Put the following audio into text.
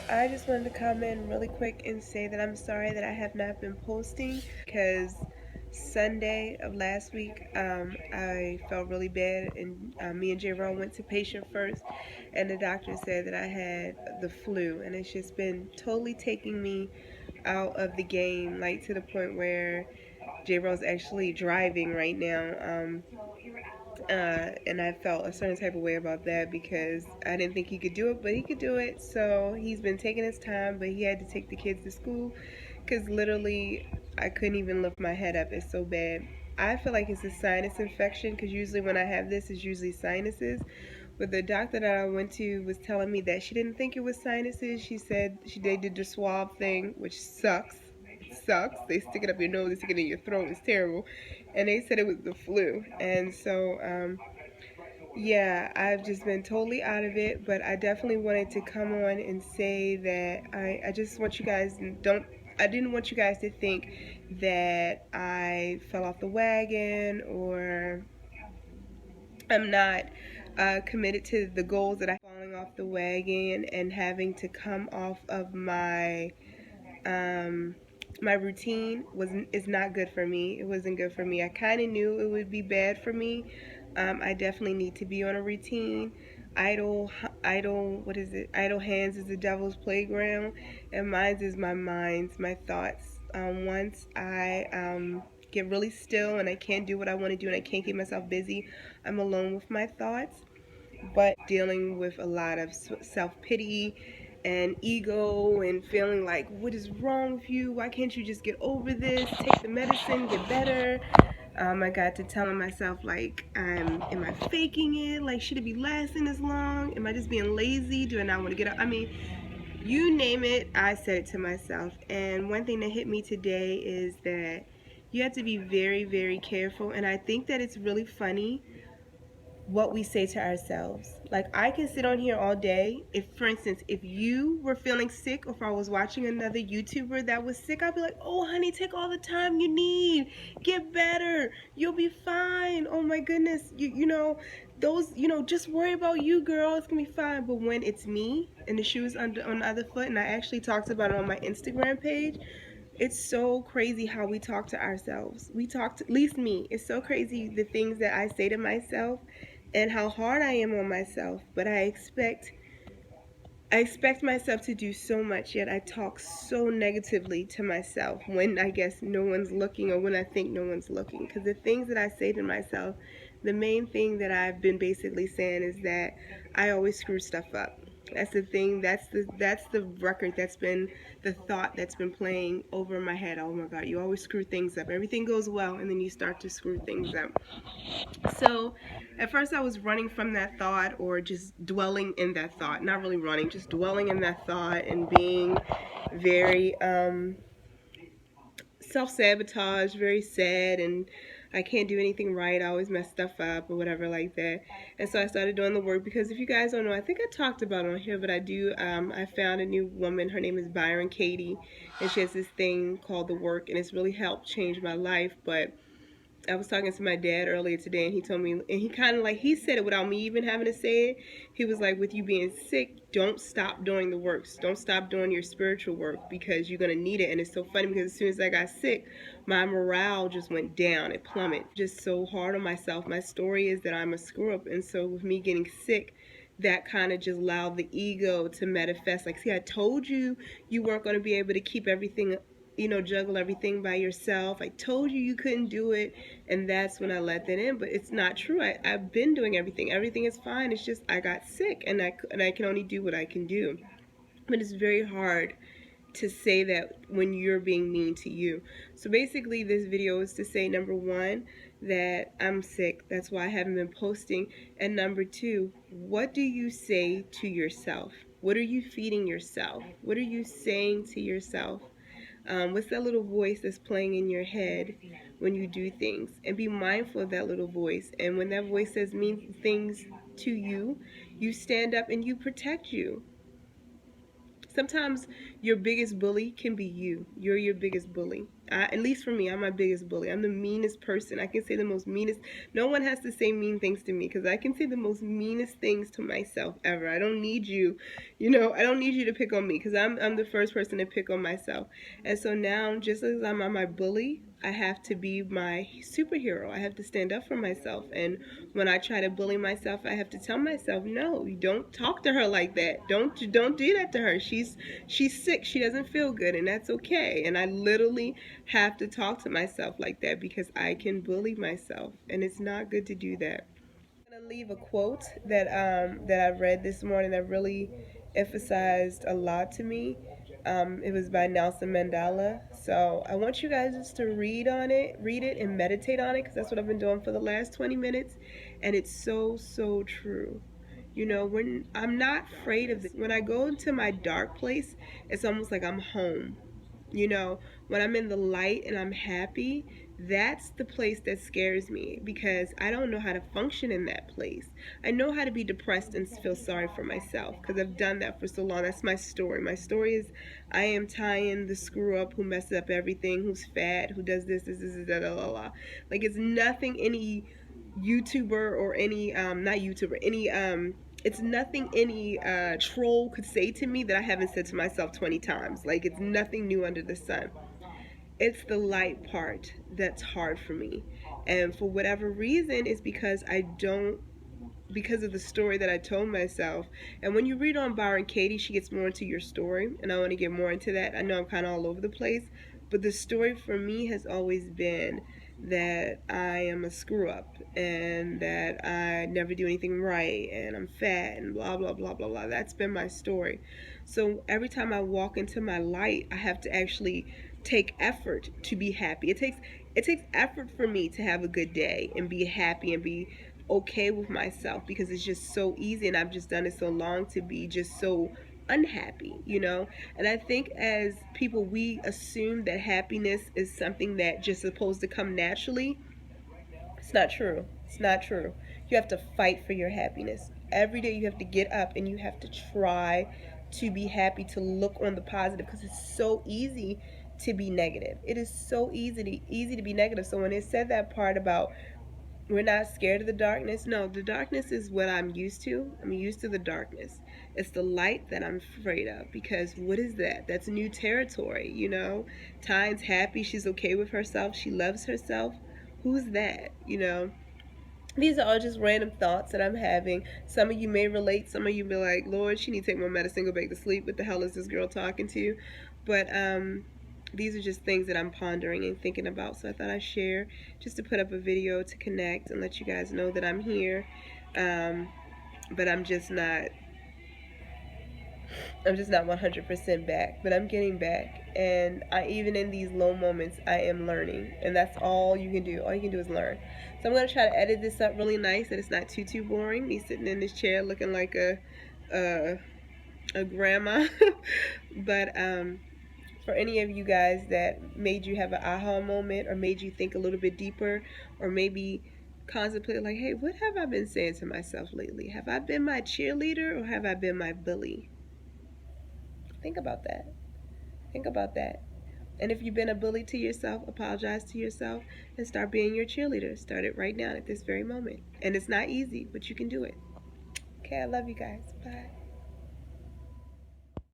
I just wanted to come in really quick and say that I'm sorry that I have not been posting because Sunday of last week I felt really bad, and me and J-Ro went to patient first, and the doctor said that I had the flu, and it's just been totally taking me out of the game, like to the point where J-Ro's actually driving right now. And I felt a certain type of way about that because I didn't think he could do it, but he could do it. So he's been taking his time, but he had to take the kids to school because literally I couldn't even lift my head up. It's so bad. I feel like it's a sinus infection because usually when I have this, it's usually sinuses. But the doctor that I went to was telling me that she didn't think it was sinuses. She said they did the swab thing, which sucks. It sucks. They stick it up your nose, they stick it in your throat. It's terrible. And they said it was the flu. And so, yeah, I've just been totally out of it. But I definitely wanted to come on and say that I just want you guys I didn't want you guys to think that I fell off the wagon or I'm not committed to the goals that I'm falling off the wagon and having to come off of um, my routine is not good for me. It wasn't good for me. I kind of knew it would be bad for me. I definitely need to be on a routine. What is it? Idle hands is the devil's playground, and mine is my mind's, my thoughts. Once I get really still and I can't do what I want to do and I can't keep myself busy, I'm alone with my thoughts. But dealing with a lot of self-pity and ego and feeling like, what is wrong with you? Why can't you just get over this? Take the medicine, get better. I got to telling myself, like, am I faking it? Like, should it be lasting as long? Am I just being lazy? Do I not want to get up? I mean, you name it, I said it to myself. And one thing that hit me today is that you have to be very, very careful. And I think that it's really funny what we say to ourselves. Like, I can sit on here all day. If, for instance, if you were feeling sick, or if I was watching another YouTuber that was sick, I'd be like, oh honey, take all the time you need, get better, you'll be fine, oh my goodness, just worry about you, girl, it's gonna be fine. But when it's me and the shoes on the other foot, and I actually talked about it on my Instagram page, it's so crazy how we talk to ourselves. At least me, it's so crazy the things that I say to myself and how hard I am on myself. But I expect myself to do so much, yet I talk so negatively to myself when I guess no one's looking, or when I think no one's looking. Because the things that I say to myself, the main thing that I've been basically saying is that I always screw stuff up. That's the thing. That's the record. That's been the thought that's been playing over my head. Oh my God, you always screw things up. Everything goes well, and then you start to screw things up. So at first I was running from that thought, or just dwelling in that thought. Not really running, just dwelling in that thought and being very self-sabotage, very sad, and I can't do anything right. I always mess stuff up or whatever like that. And so I started doing the work, because if you guys don't know, I think I talked about it on here, but I do. I found a new woman. Her name is Byron Katie, and she has this thing called the work, and it's really helped change my life. But I was talking to my dad earlier today, and he told me, and he kind of like, he said it without me even having to say it. He was like, with you being sick, don't stop doing the works. Don't stop doing your spiritual work, because you're going to need it. And it's so funny, because as soon as I got sick, my morale just went down. It plummeted. Just so hard on myself. My story is that I'm a screw up. And so with me getting sick, that kind of just allowed the ego to manifest. Like, see, I told you you weren't going to be able to keep everything, juggle everything by yourself. I told you you couldn't do it. And that's when I let that in. But it's not true. I've been doing everything. Everything is fine. It's just I got sick, and I can only do what I can do. But it's very hard to say that when you're being mean to you. So basically this video is to say, number one, that I'm sick. That's why I haven't been posting. And number two, what do you say to yourself? What are you feeding yourself? What are you saying to yourself? What's that little voice that's playing in your head when you do things? And be mindful of that little voice. And when that voice says mean things to you, you stand up and you protect you. Sometimes your biggest bully can be you. You're your biggest bully. At least for me, I'm my biggest bully. I'm the meanest person. I can say the most meanest. No one has to say mean things to me because I can say the most meanest things to myself ever. I don't need you, I don't need you to pick on me because I'm the first person to pick on myself. And so now, just as I'm on my bully, I have to be my superhero. I have to stand up for myself. And when I try to bully myself, I have to tell myself, no, you don't talk to her like that. Don't do that to her. She's sick. She doesn't feel good, and that's okay. And I literally have to talk to myself like that because I can bully myself, and it's not good to do that. I'm gonna leave a quote that I read this morning that really emphasized a lot to me. It was by Nelson Mandela. So I want you guys just to read it, and meditate on it because that's what I've been doing for the last 20 minutes, and it's so true. When I'm not afraid of this, when I go into my dark place, it's almost like I'm home. When I'm in the light and I'm happy, that's the place that scares me because I don't know how to function in that place. I know how to be depressed and feel sorry for myself because I've done that for so long. That's my story. My story is I am Tyne, the screw up who messes up everything, who's fat, who does this, da, da, da, da. Like, it's nothing any YouTuber or any, not YouTuber, any, it's nothing any troll could say to me that I haven't said to myself 20 times. Like, it's nothing new under the sun. It's the light part that's hard for me. And for whatever reason, it's because of the story that I told myself. And when you read on Byron Katie, she gets more into your story, and I want to get more into that. I know I'm kind of all over the place, but the story for me has always been that I am a screw up and that I never do anything right and I'm fat and blah blah blah blah blah. That's been my story. So every time I walk into my light, I have to actually take effort to be happy. It takes effort for me to have a good day and be happy and be okay with myself because it's just so easy and I've just done it so long to be just so unhappy. And I think as people, we assume that happiness is something that just supposed to come naturally. It's not true. It's not true. You have to fight for your happiness. Every day you have to get up and you have to try to be happy, to look on the positive because it's so easy to be negative. It is so easy to be negative. So when it said that part about we're not scared of the darkness. No, the darkness is what I'm used to. I'm used to the darkness. It's the light that I'm afraid of because what is that? That's new territory. Tyne's happy. She's okay with herself. She loves herself. Who's that? These are all just random thoughts that I'm having. Some of you may relate. Some of you be like, Lord, she needs to take more medicine, go back to sleep. What the hell is this girl talking to? But these are just things that I'm pondering and thinking about. So I thought I'd share just to put up a video to connect and let you guys know that I'm here. But I'm just not 100% back, but I'm getting back. And even in these low moments, I am learning. And that's all you can do. All you can do is learn. So I'm going to try to edit this up really nice that it's not too boring. Me sitting in this chair looking like a grandma. But for any of you guys that made you have an aha moment or made you think a little bit deeper or maybe contemplate like, hey, what have I been saying to myself lately? Have I been my cheerleader or have I been my bully? Think about that. Think about that. And if you've been a bully to yourself, apologize to yourself and start being your cheerleader. Start it right now at this very moment. And it's not easy, but you can do it. Okay, I love you guys. Bye.